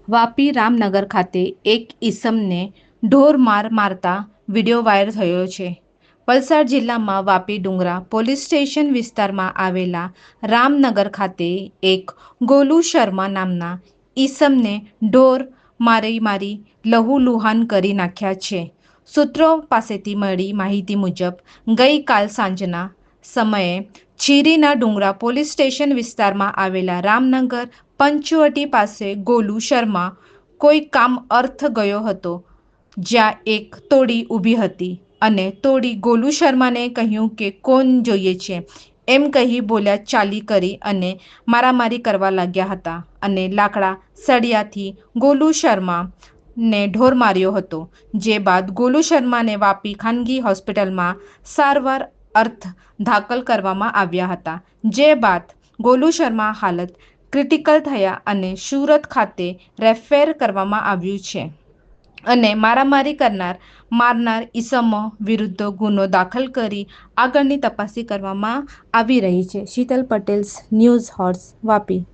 વાપી રામનગર ખાતે એક ઈસમને ઢોર માર મારતા વિડીયો વાયરલ થયો છે. વલસાડ જિલ્લામાં વાપી ડુંગરા પોલીસ સ્ટેશન વિસ્તારમાં આવેલા રામનગર ખાતે એક ગોલુ શર્મા નામના ઈસમને ઢોર મારી લહુલુહાન કરી નાખ્યા છે. સૂત્રો પાસેથી મળી માહિતી મુજબ ગઈકાલ સાંજના સમયે ચીરીના ડુંગરા પોલીસ સ્ટેશન વિસ્તારમાં આવેલા રામનગર પંચવટી પાસે ગોલુ શર્મા કોઈ કામ અર્થ ગયો હતો, જ્યાં એક તોડી ઊભી હતી અને તોડી ગોલુ શર્માને કહ્યું કે કોણ જોઈએ છે એમ કહી બોલ્યા ચાલી કરી અને મારામારી કરવા લાગ્યા હતા અને લાકડા સળિયાથી ગોલુ શર્માને ઢોર માર્યો હતો. જે બાદ ગોલુ શર્માને વાપી ખાનગી હોસ્પિટલમાં સારવાર અર્થ દાખલ કરવામાં આવ્યા હતા. જે બાદ ગોલુ શર્મા હાલત ક્રિટિકલ થયા અને સુરત ખાતે રેફર કરવામાં આવ્યું છે અને મારામારી મારનાર ઈસમો વિરુદ્ધ ગુનો દાખલ કરી આગળની તપાસ કરવામાં આવી રહી છે. Sheetal Patel, news horse, Vapi.